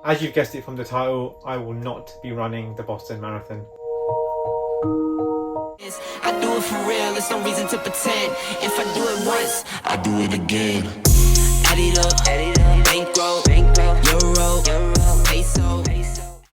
As you've guessed it from the title, I will not be running the Boston Marathon. I do it for real, there's no reason to pretend. If I do it once, I do it again. Add it up, bankroll, euro, peso.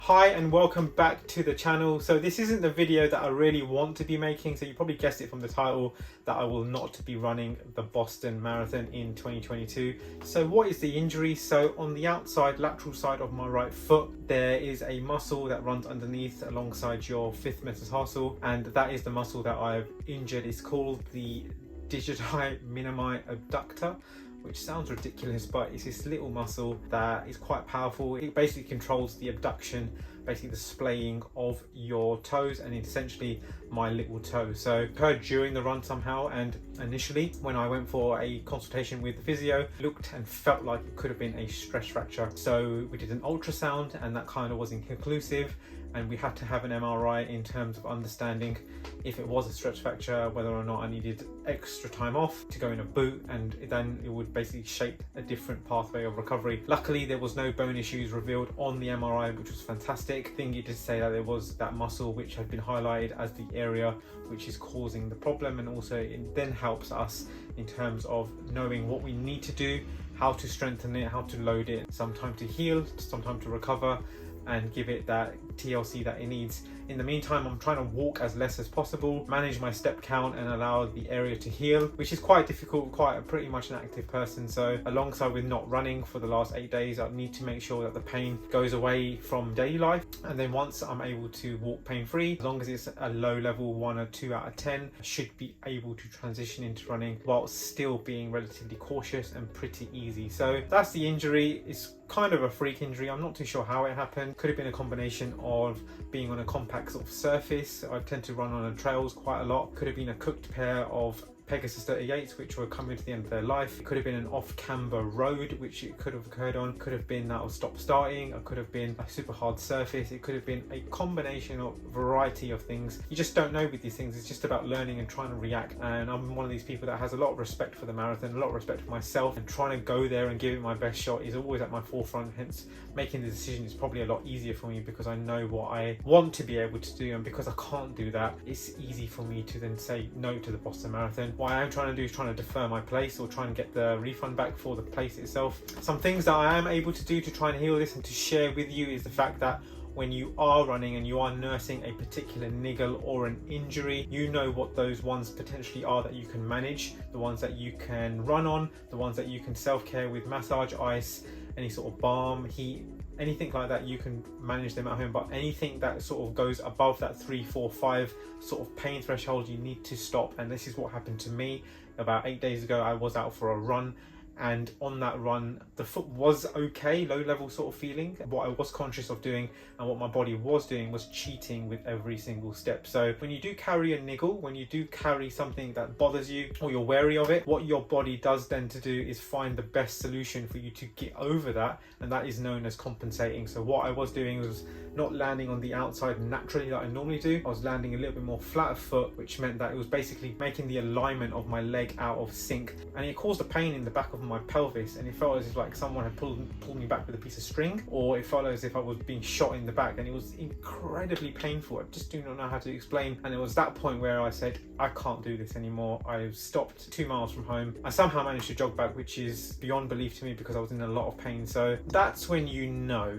Hi and welcome back to the channel. So this isn't the video that I really want to be making, so you probably guessed it from the title that I will not be running the Boston Marathon in 2022. So what is the injury? So on the outside lateral side of my right foot, there is a muscle that runs underneath alongside your fifth metatarsal, and that is the muscle that I've injured. It's called the digiti minimi abductor, which sounds ridiculous, but it's this little muscle that is quite powerful. It basically controls the abduction, basically the splaying of your toes, and essentially my little toe. So it occurred during the run somehow, and initially when I went for a consultation with the physio, looked and felt like it could have been a stress fracture. So we did an ultrasound and that kind of was inconclusive, and we had to have an MRI in terms of understanding if it was a stress fracture, whether or not I needed extra time off to go in a boot, and then it would basically shape a different pathway of recovery. Luckily, there was no bone issues revealed on the MRI, which was fantastic. I think it did say that there was that muscle which had been highlighted as the area which is causing the problem, and also it then helps us in terms of knowing what we need to do, how to strengthen it, how to load it, some time to heal, some time to recover, and give it that TLC that it needs. In the meantime, I'm trying to walk as less as possible, manage my step count and allow the area to heal, which is quite difficult, pretty much an active person. So alongside with not running for the last 8 days, I need to make sure that the pain goes away from daily life. And then once I'm able to walk pain-free, as long as it's a low level 1 or 2 out of 10, I should be able to transition into running while still being relatively cautious and pretty easy. So that's the injury. It's kind of a freak injury. I'm not too sure how it happened. Could have been a combination of being on a compact sort of surface. I tend to run on trails quite a lot. Could have been a cooked pair of Pegasus 38s which were coming to the end of their life. It could have been an off-camber road which it could have occurred on. Could have been that of stop starting. It could have been a super hard surface. It could have been a combination of variety of things. You just don't know with these things. It's just about learning and trying to react. And I'm one of these people that has a lot of respect for the marathon, a lot of respect for myself, and trying to go there and give it my best shot is always at my forefront. Hence making the decision is probably a lot easier for me because I know what I want to be able to do, and because I can't do that, it's easy for me to then say no to the Boston Marathon. What I am trying to do is trying to defer my place or try and get the refund back for the place itself. Some things that I am able to do to try and heal this and to share with you is the fact that when you are running and you are nursing a particular niggle or an injury, you know what those ones potentially are that you can manage, the ones that you can run on, the ones that you can self-care with massage, ice, any sort of balm, heat, anything like that, you can manage them at home. But anything that sort of goes above that 3, 4, 5 sort of pain threshold, you need to stop. And this is what happened to me. About 8 days ago, I was out for a run, and on that run the foot was okay, low level sort of feeling. What I was conscious of doing and what my body was doing was cheating with every single step. So when you do carry a niggle, when you do carry something that bothers you or you're wary of it, what your body does then to do is find the best solution for you to get over that, and that is known as compensating. So what I was doing was not landing on the outside naturally like I normally do. I was landing a little bit more flat of foot, which meant that it was basically making the alignment of my leg out of sync, and it caused a pain in the back of my pelvis, and it felt as if like someone had pulled me back with a piece of string, or it felt as if I was being shot in the back, and it was incredibly painful. I just do not know how to explain. And it was that point where I said, I can't do this anymore. I stopped 2 miles from home. I somehow managed to jog back, which is beyond belief to me because I was in a lot of pain. So that's when you know,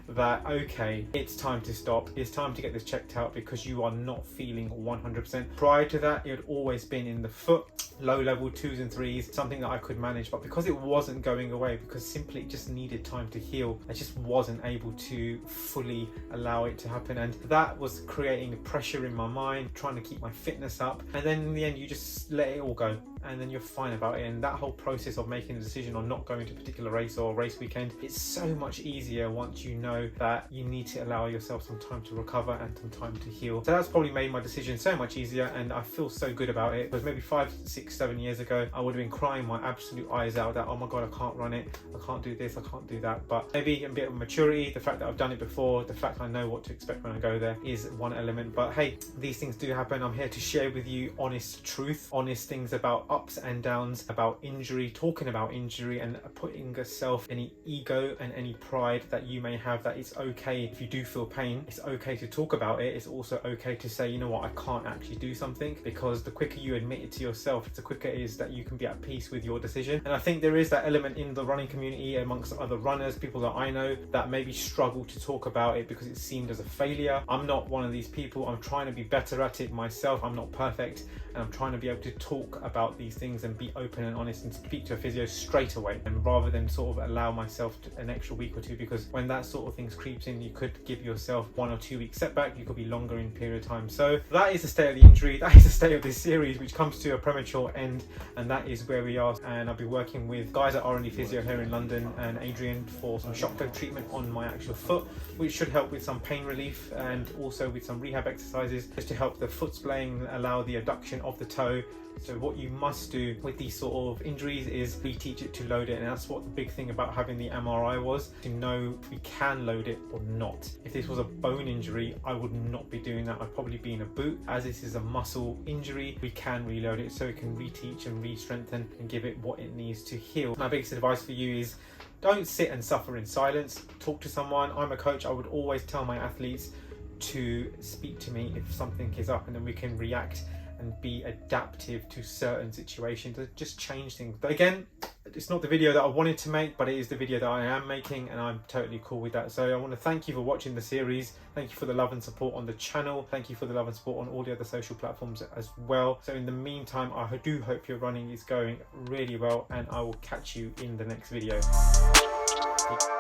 that okay, it's time to stop, it's time to get this checked out, because you are not feeling 100%. Prior to that, it had always been in the foot, low level 2s and 3s, something that I could manage, but because it wasn't going away, because simply it just needed time to heal, I just wasn't able to fully allow it to happen, and that was creating pressure in my mind, trying to keep my fitness up. And then in the end, you just let it all go, and then you're fine about it. And that whole process of making a decision on not going to a particular race or race weekend, it's so much easier once you know that you need to allow yourself some time to recover and some time to heal. So that's probably made my decision so much easier, and I feel so good about it. It was maybe 5-6 6-7 years ago, I would have been crying my absolute eyes out that, oh my god, I can't run it, I can't do this, I can't do that. But maybe a bit of maturity, the fact that I've done it before, the fact I know what to expect when I go there is one element. But hey, these things do happen. I'm here to share with you honest truth, honest things about ups and downs, about injury, talking about injury, and putting yourself any ego and any pride that you may have, that it's okay if you do feel pain. It's okay to talk about it. It's also okay to say, you know what, I can't actually do something, because the quicker you admit it to yourself, the quicker it is that you can be at peace with your decision. And I think there is that element in the running community amongst other runners, people that I know, that maybe struggle to talk about it because it's seen as a failure. I'm not one of these people. I'm trying to be better at it myself. I'm not perfect, and I'm trying to be able to talk about these things and be open and honest and speak to a physio straight away, and rather than sort of allow myself an extra week or two, because when that sort of things creeps in, you could give yourself 1 or 2 week setback. You could be longer in period of time. So that is the state of the injury. That is the state of this series, which comes to a premature end, and that is where we are. And I'll be working with guys at R&D Physio here in London and Adrian for some shock flow treatment on my actual foot, which should help with some pain relief and also with some rehab exercises just to help the foot splaying, allow the adduction of the toe. So what you must do with these sort of injuries is reteach it to load it, and that's what the big thing about having the MRI was, to know if we can load it or not. If this was a bone injury, I would not be doing that. I'd probably be in a boot. As this is a muscle injury, we can reload it so it can reteach and re-strengthen and give it what it needs to heal. My biggest advice for you is don't sit and suffer in silence. Talk to someone. I'm a coach. I would always tell my athletes to speak to me if something is up, and then we can react and be adaptive to certain situations to just change things. But again, it's not the video that I wanted to make, but it is the video that I am making, and I'm totally cool with that. So I want to thank you for watching the series. Thank you for the love and support on the channel. Thank you for the love and support on all the other social platforms as well. So in the meantime, I do hope your running is going really well, and I will catch you in the next video. Peace.